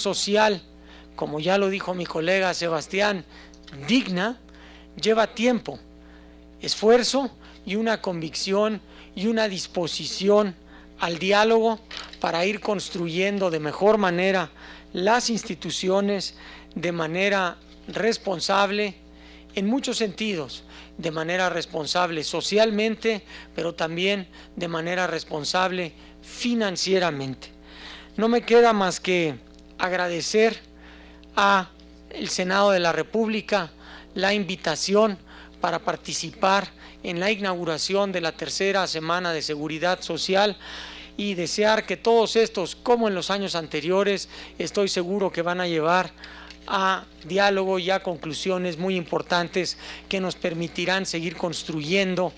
social, como ya lo dijo mi colega Sebastián, digna, lleva tiempo, esfuerzo y una convicción y una disposición al diálogo para ir construyendo de mejor manera las instituciones de manera responsable, en muchos sentidos, de manera responsable socialmente, pero también de manera responsable financieramente. No me queda más que agradecer al Senado de la República la invitación para participar en la inauguración de la tercera semana de seguridad social y desear que todos estos, como en los años anteriores, estoy seguro que van a llevar a diálogo y a conclusiones muy importantes que nos permitirán seguir construyendo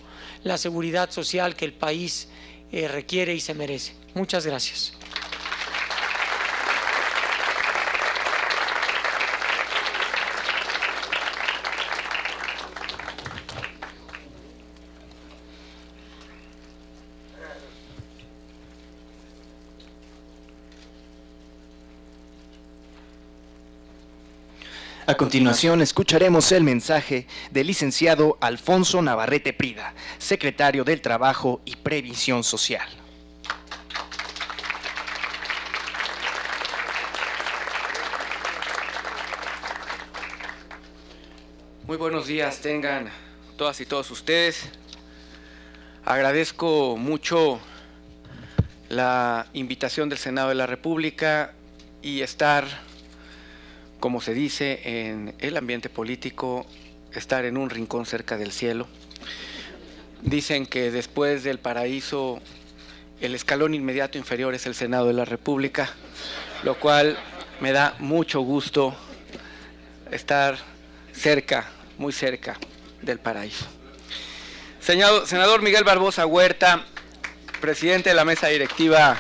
la seguridad social que el país requiere y se merece. Muchas gracias. A continuación, escucharemos el mensaje del licenciado Alfonso Navarrete Prida, secretario del Trabajo y Previsión Social. Muy buenos días tengan todas y todos ustedes. Agradezco mucho la invitación del Senado de la República y estar, como se dice en el ambiente político, estar en un rincón cerca del cielo. Dicen que después del paraíso, el escalón inmediato inferior es el Senado de la República, lo cual me da mucho gusto estar cerca, muy cerca del paraíso. Senador Miguel Barbosa Huerta, presidente de la mesa directiva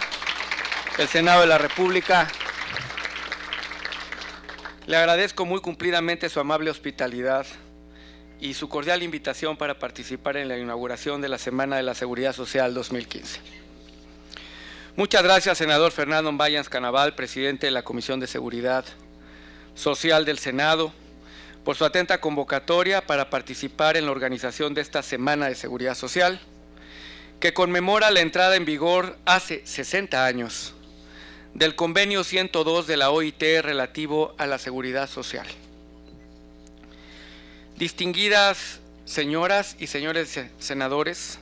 del Senado de la República, le agradezco muy cumplidamente su amable hospitalidad y su cordial invitación para participar en la inauguración de la Semana de la Seguridad Social 2015. Muchas gracias, senador Fernando Ombayans Canaval, presidente de la Comisión de Seguridad Social del Senado, por su atenta convocatoria para participar en la organización de esta Semana de Seguridad Social, que conmemora la entrada en vigor hace 60 años del Convenio 102 de la OIT relativo a la seguridad social. Distinguidas señoras y señores senadores,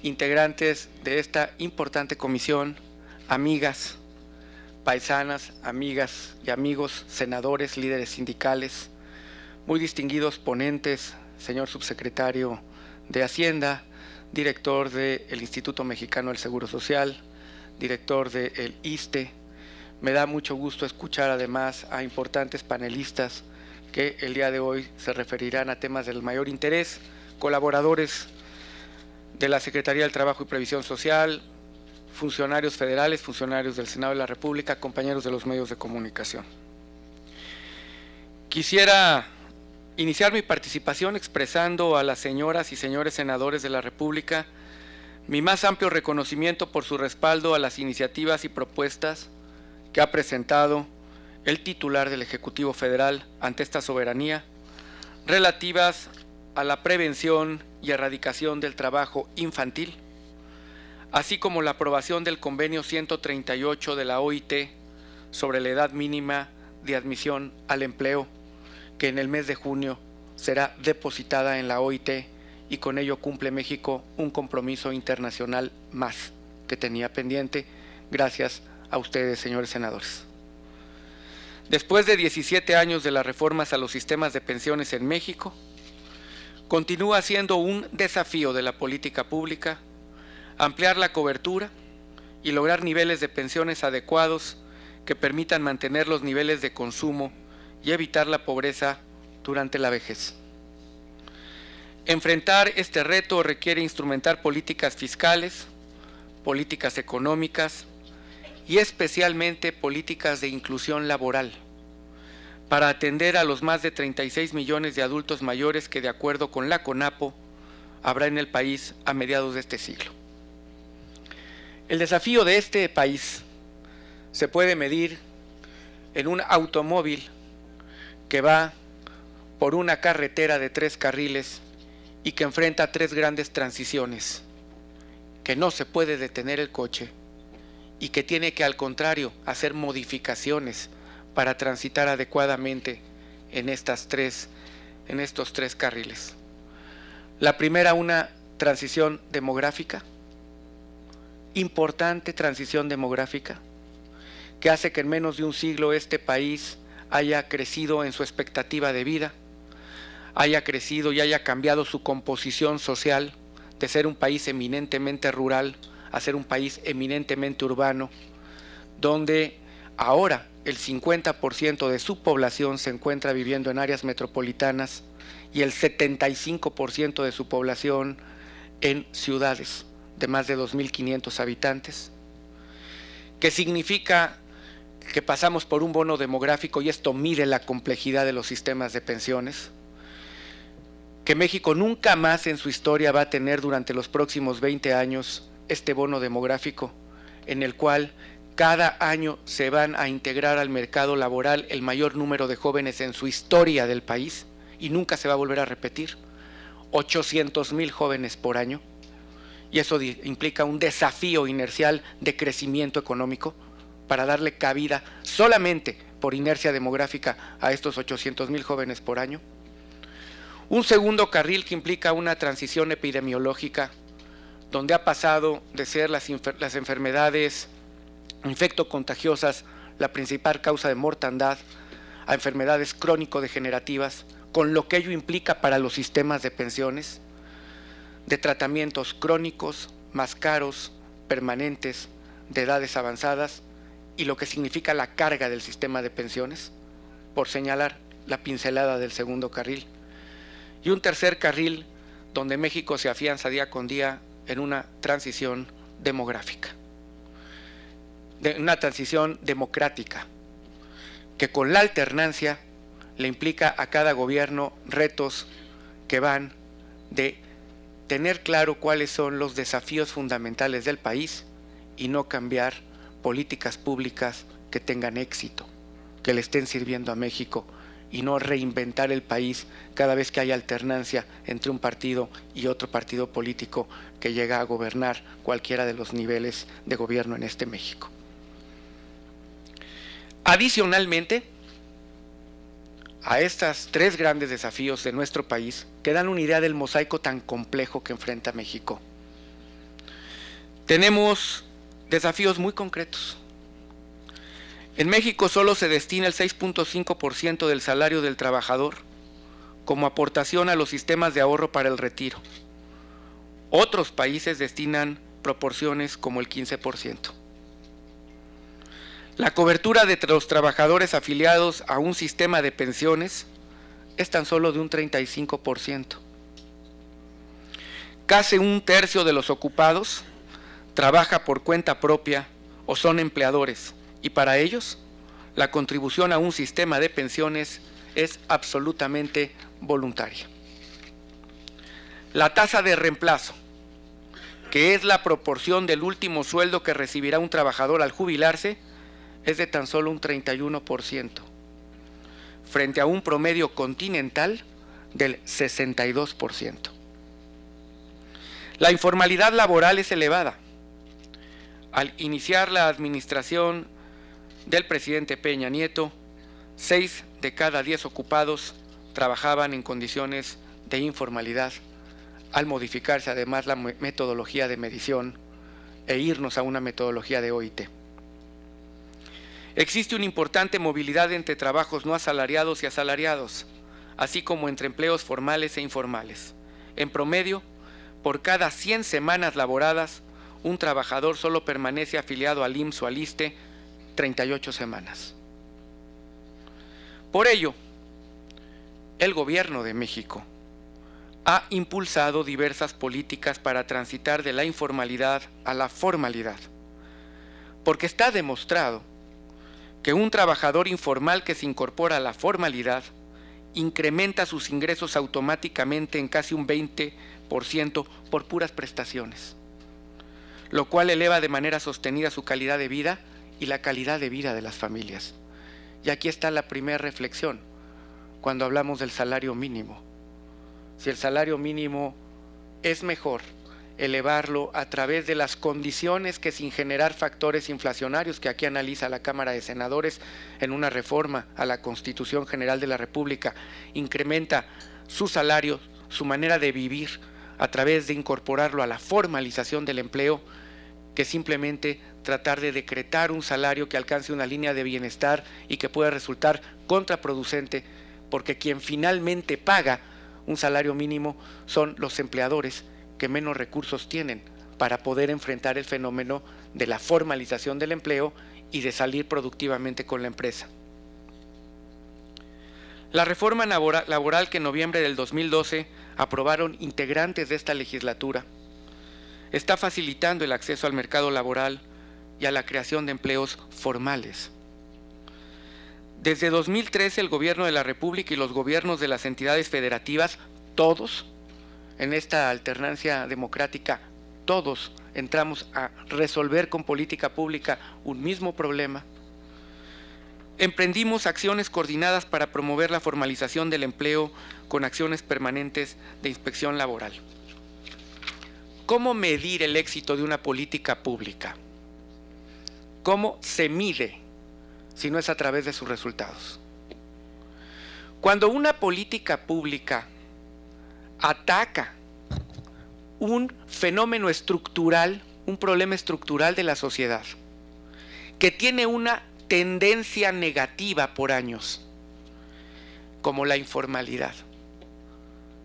integrantes de esta importante comisión, amigas, paisanas, amigas y amigos, senadores, líderes sindicales, muy distinguidos ponentes, señor subsecretario de Hacienda, director del Instituto Mexicano del Seguro Social, director del ISSSTE. Me da mucho gusto escuchar además a importantes panelistas que el día de hoy se referirán a temas del mayor interés, colaboradores de la Secretaría del Trabajo y Previsión Social, funcionarios federales, funcionarios del Senado de la República, compañeros de los medios de comunicación. Quisiera iniciar mi participación expresando a las señoras y señores senadores de la República mi más amplio reconocimiento por su respaldo a las iniciativas y propuestas que ha presentado el titular del Ejecutivo Federal ante esta soberanía, relativas a la prevención y erradicación del trabajo infantil, así como la aprobación del Convenio 138 de la OIT sobre la edad mínima de admisión al empleo, que en el mes de junio será depositada en la OIT, y con ello cumple México un compromiso internacional más que tenía pendiente, gracias a ustedes, señores senadores. Después de 17 años de las reformas a los sistemas de pensiones en México, continúa siendo un desafío de la política pública ampliar la cobertura y lograr niveles de pensiones adecuados que permitan mantener los niveles de consumo y evitar la pobreza durante la vejez. Enfrentar este reto requiere instrumentar políticas fiscales, políticas económicas y especialmente políticas de inclusión laboral para atender a los más de 36 millones de adultos mayores que, de acuerdo con la CONAPO, habrá en el país a mediados de este siglo. El desafío de este país se puede medir en un automóvil que va por una carretera de 3 carriles y que enfrenta 3 grandes transiciones, que no se puede detener el coche y que tiene que, al contrario, hacer modificaciones para transitar adecuadamente en estos 3 carriles. La primera, una transición demográfica, importante transición demográfica, que hace que en menos de un siglo este país haya crecido en su expectativa de vida, haya crecido y haya cambiado su composición social de ser un país eminentemente rural a ser un país eminentemente urbano, donde ahora el 50% de su población se encuentra viviendo en áreas metropolitanas y el 75% de su población en ciudades de más de 2.500 habitantes, que significa que pasamos por un bono demográfico, y esto mide la complejidad de los sistemas de pensiones, que México nunca más en su historia va a tener durante los próximos 20 años este bono demográfico, en el cual cada año se van a integrar al mercado laboral el mayor número de jóvenes en su historia del país, y nunca se va a volver a repetir, 800,000 jóvenes por año, y eso implica un desafío inercial de crecimiento económico para darle cabida solamente por inercia demográfica a estos 800,000 jóvenes por año. Un segundo carril que implica una transición epidemiológica, donde ha pasado de ser las enfermedades infectocontagiosas la principal causa de mortandad a enfermedades crónico-degenerativas, con lo que ello implica para los sistemas de pensiones, de tratamientos crónicos, más caros, permanentes, de edades avanzadas, y lo que significa la carga del sistema de pensiones, por señalar la pincelada del segundo carril. Y un tercer carril donde México se afianza día con día en una transición demográfica, de una transición democrática, que con la alternancia le implica a cada gobierno retos que van de tener claro cuáles son los desafíos fundamentales del país y no cambiar políticas públicas que tengan éxito, que le estén sirviendo a México, y no reinventar el país cada vez que haya alternancia entre un partido y otro partido político que llega a gobernar cualquiera de los niveles de gobierno en este México. Adicionalmente, a estos 3 grandes desafíos de nuestro país, que dan una idea del mosaico tan complejo que enfrenta México, tenemos desafíos muy concretos. En México solo se destina el 6.5% del salario del trabajador como aportación a los sistemas de ahorro para el retiro. Otros países destinan proporciones como el 15%. La cobertura de los trabajadores afiliados a un sistema de pensiones es tan solo de un 35%. Casi un tercio de los ocupados trabaja por cuenta propia o son empleadores, y para ellos la contribución a un sistema de pensiones es absolutamente voluntaria. La tasa de reemplazo, que es la proporción del último sueldo que recibirá un trabajador al jubilarse, es de tan solo un 31%, frente a un promedio continental del 62%. La informalidad laboral es elevada. Al iniciar la administración del presidente Peña Nieto, 6 de cada 10 ocupados trabajaban en condiciones de informalidad. Al modificarse además la metodología de medición e irnos a una metodología de OIT. Existe una importante movilidad entre trabajos no asalariados y asalariados, así como entre empleos formales e informales. En promedio, por cada 100 semanas laboradas, un trabajador solo permanece afiliado al IMSS o al ISSSTE 38 semanas. Por ello, el gobierno de México ha impulsado diversas políticas para transitar de la informalidad a la formalidad, porque está demostrado que un trabajador informal que se incorpora a la formalidad incrementa sus ingresos automáticamente en casi un 20% por puras prestaciones, lo cual eleva de manera sostenida su calidad de vida y la calidad de vida de las familias. Y aquí está la primera reflexión cuando hablamos del salario mínimo. Si el salario mínimo es mejor elevarlo a través de las condiciones que, sin generar factores inflacionarios que aquí analiza la Cámara de Senadores en una reforma a la Constitución General de la República, incrementa su salario, su manera de vivir a través de incorporarlo a la formalización del empleo, que simplemente tratar de decretar un salario que alcance una línea de bienestar y que pueda resultar contraproducente, porque quien finalmente paga un salario mínimo son los empleadores que menos recursos tienen para poder enfrentar el fenómeno de la formalización del empleo y de salir productivamente con la empresa. La reforma laboral que en noviembre del 2012 aprobaron integrantes de esta legislatura está facilitando el acceso al mercado laboral y a la creación de empleos formales. Desde 2013 el Gobierno de la República y los gobiernos de las entidades federativas, todos, en esta alternancia democrática, todos entramos a resolver con política pública un mismo problema. Emprendimos acciones coordinadas para promover la formalización del empleo con acciones permanentes de inspección laboral. ¿Cómo medir el éxito de una política pública? ¿Cómo se mide si no es a través de sus resultados? Cuando una política pública ataca un fenómeno estructural, un problema estructural de la sociedad, que tiene una tendencia negativa por años, como la informalidad,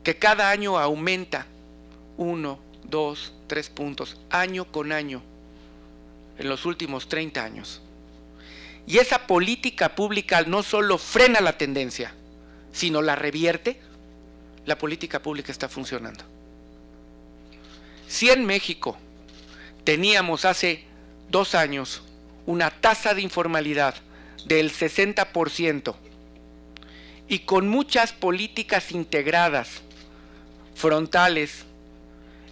que cada año aumenta 1, 2, 3 puntos, año con año, en los últimos 30 años. Y esa política pública no solo frena la tendencia, sino la revierte, la política pública está funcionando. Si en México teníamos hace 2 años una tasa de informalidad del 60% y con muchas políticas integradas, frontales,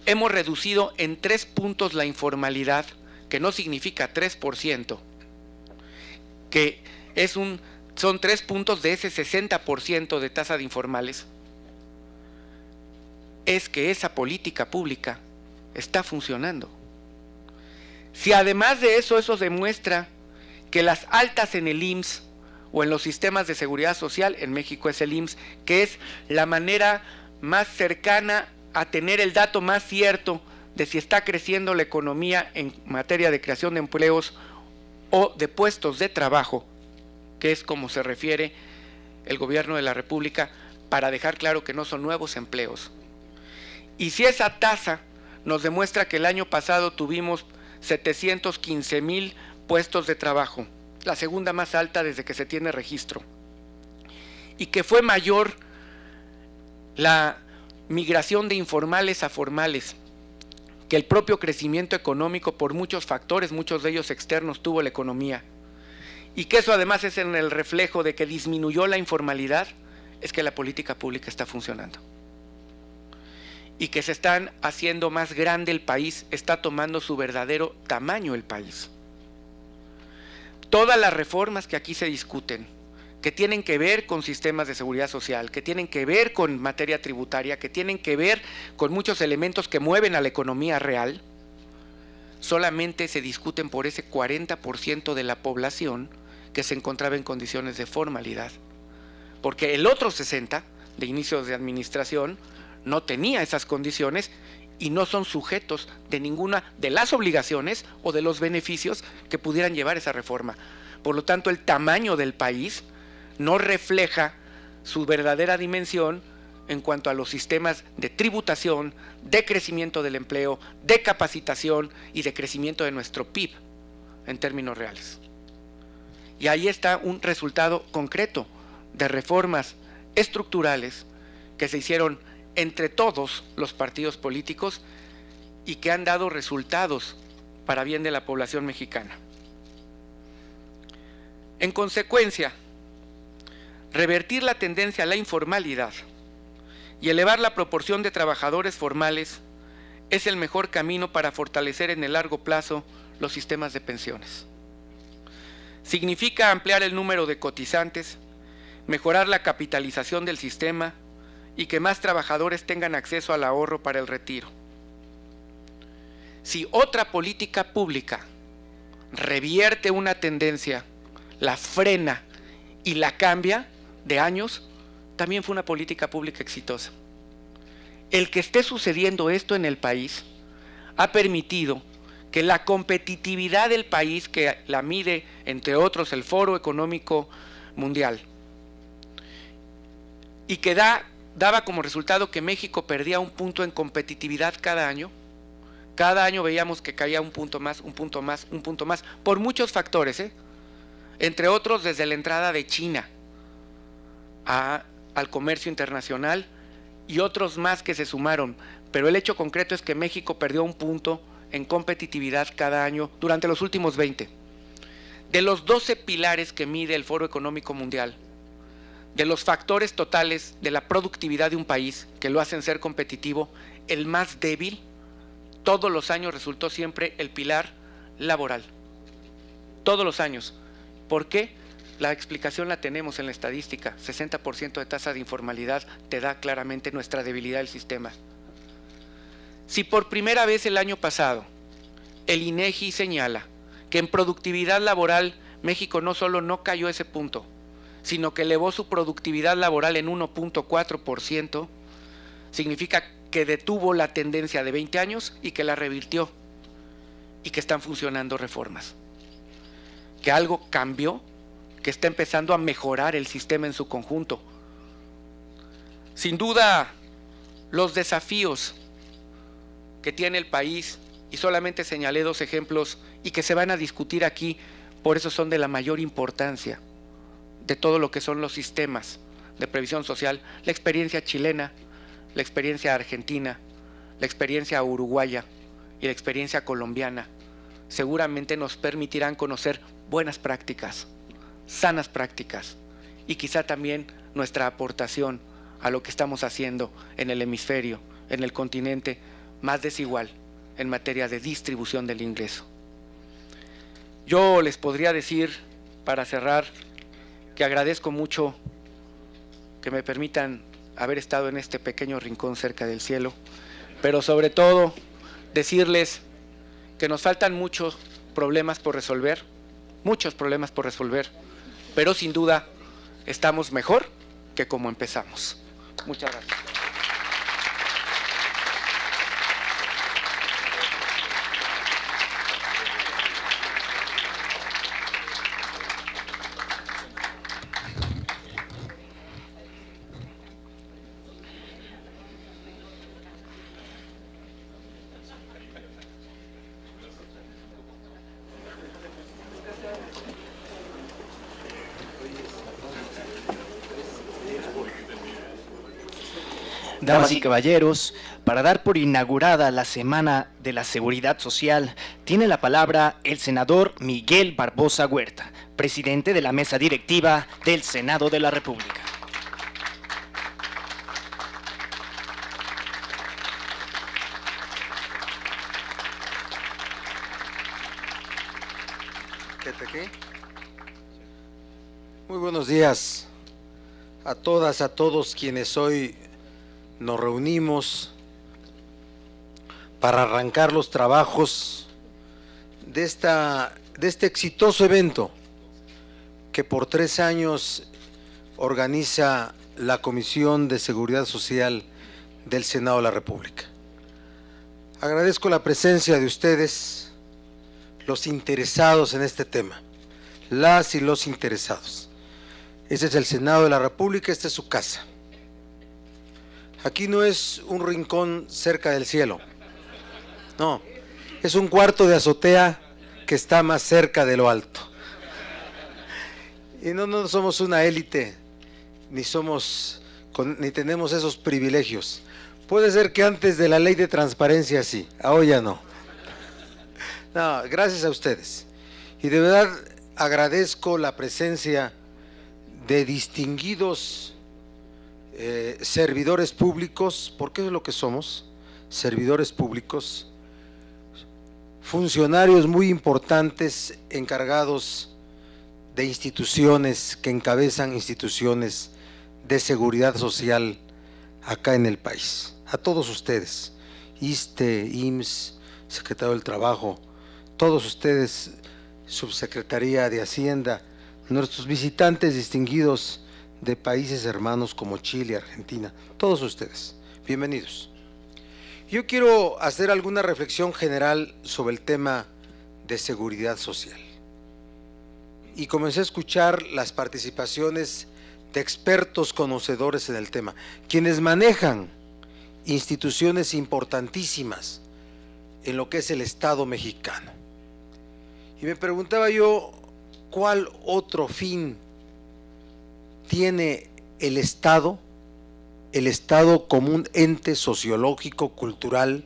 hemos reducido en 3 puntos la informalidad, que no significa 3%, que son 3 puntos de ese 60% de tasa de informales, es que esa política pública está funcionando. Si además de eso demuestra que las altas en el IMSS o en los sistemas de seguridad social, en México es el IMSS, que es la manera más cercana a tener el dato más cierto de si está creciendo la economía en materia de creación de empleos o de puestos de trabajo, que es como se refiere el Gobierno de la República, para dejar claro que no son nuevos empleos. Y si esa tasa nos demuestra que el año pasado tuvimos 715,000 puestos de trabajo, la segunda más alta desde que se tiene registro, y que fue mayor la migración de informales a formales que el propio crecimiento económico por muchos factores, muchos de ellos externos, tuvo la economía, y que eso además es en el reflejo de que disminuyó la informalidad, es que la política pública está funcionando y que se están haciendo más grande el país, está tomando su verdadero tamaño el país. Todas las reformas que aquí se discuten, que tienen que ver con sistemas de seguridad social, que tienen que ver con materia tributaria, que tienen que ver con muchos elementos que mueven a la economía real, solamente se discuten por ese 40% de la población que se encontraba en condiciones de formalidad, porque el otro 60% de inicios de administración no tenía esas condiciones y no son sujetos de ninguna de las obligaciones o de los beneficios que pudieran llevar esa reforma. Por lo tanto, el tamaño del país no refleja su verdadera dimensión en cuanto a los sistemas de tributación, de crecimiento del empleo, de capacitación y de crecimiento de nuestro PIB en términos reales. Y ahí está un resultado concreto de reformas estructurales que se hicieron entre todos los partidos políticos y que han dado resultados para bien de la población mexicana. En consecuencia, revertir la tendencia a la informalidad y elevar la proporción de trabajadores formales es el mejor camino para fortalecer en el largo plazo los sistemas de pensiones. Significa ampliar el número de cotizantes, mejorar la capitalización del sistema y que más trabajadores tengan acceso al ahorro para el retiro. Si otra política pública revierte una tendencia, la frena y la cambia de años, también fue una política pública exitosa. El que esté sucediendo esto en el país ha permitido que la competitividad del país, que la mide entre otros el Foro Económico Mundial, y que daba como resultado que México perdía un punto en competitividad cada año veíamos que caía un punto más, un punto más, un punto más, por muchos factores, entre otros desde la entrada de China al comercio internacional y otros más que se sumaron, pero el hecho concreto es que México perdió un punto en competitividad cada año durante los últimos 20. De los 12 pilares que mide el Foro Económico Mundial, de los factores totales de la productividad de un país que lo hacen ser competitivo, el más débil todos los años resultó siempre el pilar laboral. Todos los años. ¿Por qué? La explicación la tenemos en la estadística. 60% de tasa de informalidad te da claramente nuestra debilidad del sistema. Si por primera vez el año pasado el INEGI señala que en productividad laboral México no solo no cayó ese punto, sino que elevó su productividad laboral en 1.4%, significa que detuvo la tendencia de 20 años y que la revirtió y que están funcionando reformas. Que algo cambió, que está empezando a mejorar el sistema en su conjunto. Sin duda, los desafíos que tiene el país, y solamente señalé 2 ejemplos y que se van a discutir aquí, por eso son de la mayor importancia de todo lo que son los sistemas de previsión social, la experiencia chilena, la experiencia argentina, la experiencia uruguaya y la experiencia colombiana, seguramente nos permitirán conocer buenas prácticas, sanas prácticas y quizá también nuestra aportación a lo que estamos haciendo en el hemisferio, en el continente más desigual en materia de distribución del ingreso. Yo les podría decir, para cerrar, que agradezco mucho que me permitan haber estado en este pequeño rincón cerca del cielo, pero sobre todo decirles que nos faltan muchos problemas por resolver, pero sin duda estamos mejor que como empezamos. Muchas gracias. Damas y caballeros, para dar por inaugurada la Semana de la Seguridad Social, tiene la palabra el senador Miguel Barbosa Huerta, presidente de la mesa directiva del Senado de la República. Muy buenos días a todas, a todos quienes hoy nos reunimos para arrancar los trabajos de este exitoso evento que por 3 años organiza la Comisión de Seguridad Social del Senado de la República. Agradezco la presencia de ustedes, los interesados en este tema, las y los interesados. Este es el Senado de la República, esta es su casa. Aquí no es un rincón cerca del cielo, no, es un cuarto de azotea que está más cerca de lo alto. Y no somos una élite, ni tenemos esos privilegios. Puede ser que antes de la ley de transparencia sí, ahora ya no. No, gracias a ustedes. Y de verdad agradezco la presencia de distinguidos servidores públicos, porque es lo que somos, servidores públicos, funcionarios muy importantes encargados de instituciones que encabezan instituciones de seguridad social acá en el país. A todos ustedes, ISSSTE, IMSS, Secretario del Trabajo, todos ustedes, Subsecretaría de Hacienda, nuestros visitantes distinguidos de países hermanos como Chile, Argentina, todos ustedes, bienvenidos. Yo quiero hacer alguna reflexión general sobre el tema de seguridad social. Y comencé a escuchar las participaciones de expertos conocedores en el tema, quienes manejan instituciones importantísimas en lo que es el Estado mexicano. Y me preguntaba yo, ¿cuál otro fin tiene el Estado como un ente sociológico, cultural,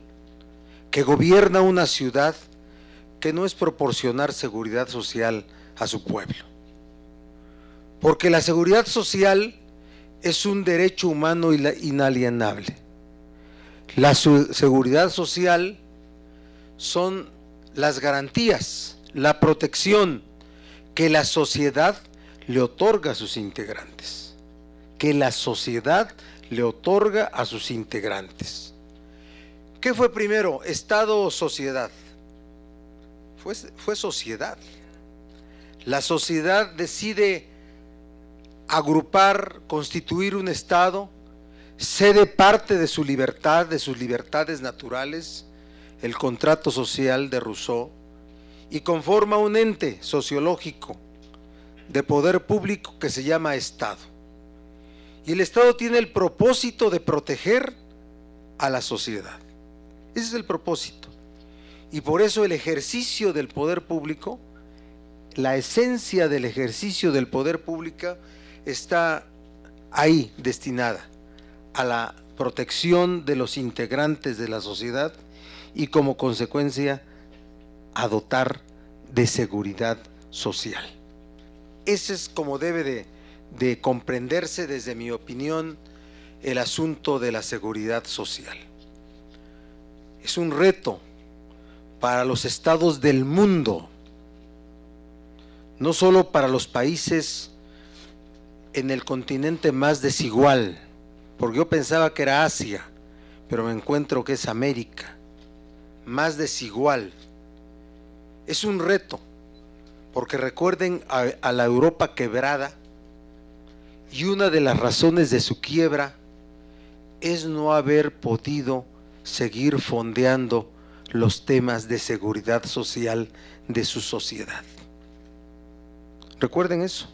que gobierna una ciudad, que no es proporcionar seguridad social a su pueblo? Porque la seguridad social es un derecho humano inalienable. La seguridad social son las garantías, la protección que la sociedad le otorga a sus integrantes. Que la sociedad le otorga a sus integrantes. ¿Qué fue primero, Estado o sociedad? Fue sociedad. La sociedad decide agrupar, constituir un Estado, cede parte de su libertad, de sus libertades naturales, el contrato social de Rousseau, y conforma un ente sociológico de poder público que se llama Estado. Y el Estado tiene el propósito de proteger a la sociedad. Ese es el propósito. Y por eso el ejercicio del poder público, la esencia del ejercicio del poder público está ahí destinada a la protección de los integrantes de la sociedad y como consecuencia a dotar de seguridad social. Ese es como debe de comprenderse, desde mi opinión, el asunto de la seguridad social. Es un reto para los estados del mundo, no solo para los países en el continente más desigual, porque yo pensaba que era Asia, pero me encuentro que es América, más desigual. Es un reto, porque recuerden a la Europa quebrada, y una de las razones de su quiebra es no haber podido seguir fondeando los temas de seguridad social de su sociedad. Recuerden eso.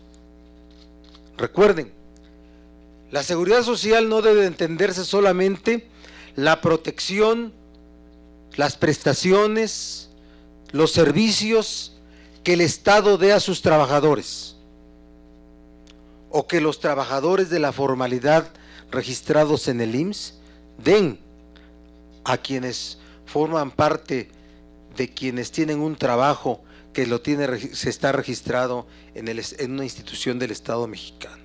Recuerden, la seguridad social no debe entenderse solamente la protección, las prestaciones, los servicios que el Estado dé a sus trabajadores, o que los trabajadores de la formalidad registrados en el IMSS den a quienes forman parte de quienes tienen un trabajo que se está registrado en una institución del Estado mexicano.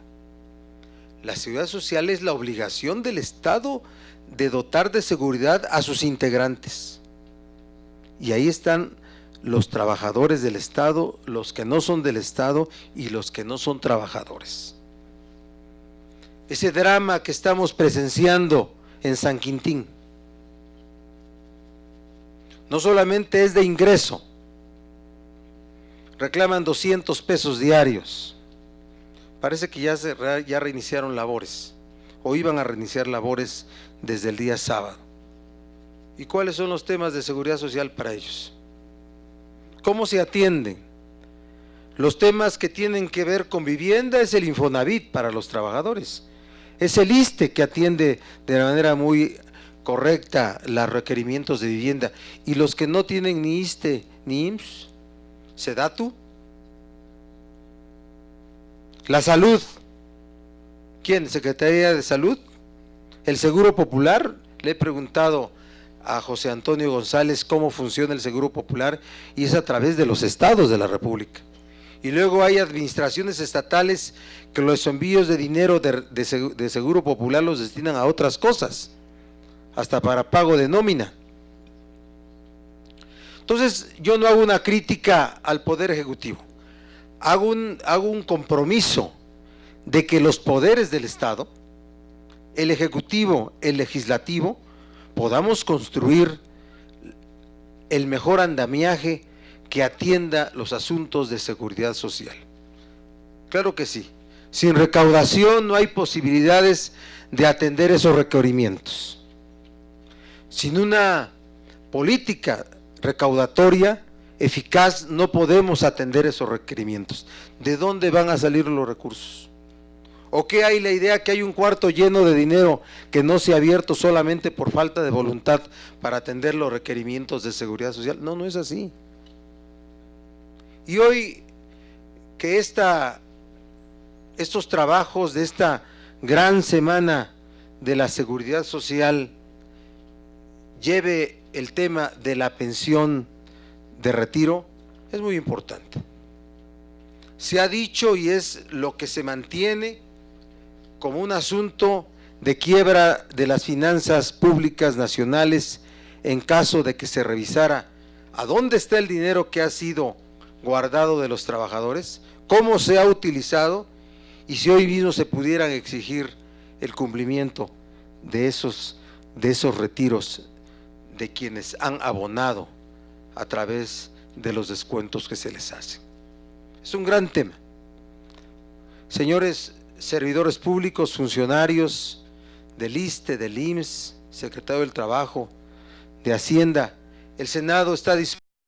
La seguridad social es la obligación del Estado de dotar de seguridad a sus integrantes. Y ahí están los trabajadores del Estado, los que no son del Estado y los que no son trabajadores. Ese drama que estamos presenciando en San Quintín no solamente es de ingreso, reclaman 200 pesos diarios. Parece que ya reiniciaron labores, o iban a reiniciar labores desde el día sábado. ¿Y cuáles son los temas de seguridad social para ellos? ¿Cómo se atienden? Los temas que tienen que ver con vivienda es el Infonavit para los trabajadores. Es el ISSSTE que atiende de manera muy correcta los requerimientos de vivienda. Y los que no tienen ni ISSSTE ni IMSS, SEDATU. La salud, ¿quién? ¿Secretaría de Salud? ¿El Seguro Popular? Le he preguntado a José Antonio González cómo funciona el Seguro Popular, y es a través de los estados de la República. Y luego hay administraciones estatales que los envíos de dinero de Seguro Popular los destinan a otras cosas, hasta para pago de nómina. Entonces, yo no hago una crítica al Poder Ejecutivo, hago un compromiso de que los poderes del Estado, el Ejecutivo, el Legislativo, podamos construir el mejor andamiaje que atienda los asuntos de seguridad social. Claro que sí. Sin recaudación no hay posibilidades de atender esos requerimientos. Sin una política recaudatoria eficaz no podemos atender esos requerimientos. ¿De dónde van a salir los recursos? ¿O qué hay la idea que hay un cuarto lleno de dinero que no se ha abierto solamente por falta de voluntad para atender los requerimientos de seguridad social? No, no es así. Y hoy que estos trabajos de esta gran semana de la seguridad social lleve el tema de la pensión de retiro, es muy importante. Se ha dicho y es lo que se mantiene como un asunto de quiebra de las finanzas públicas nacionales en caso de que se revisara a dónde está el dinero que ha sido guardado de los trabajadores, cómo se ha utilizado y si hoy mismo se pudieran exigir el cumplimiento de esos retiros de quienes han abonado a través de los descuentos que se les hacen. Es un gran tema. Señores servidores públicos, funcionarios del ISSSTE, del IMSS, secretario del Trabajo, de Hacienda, el Senado está dispuesto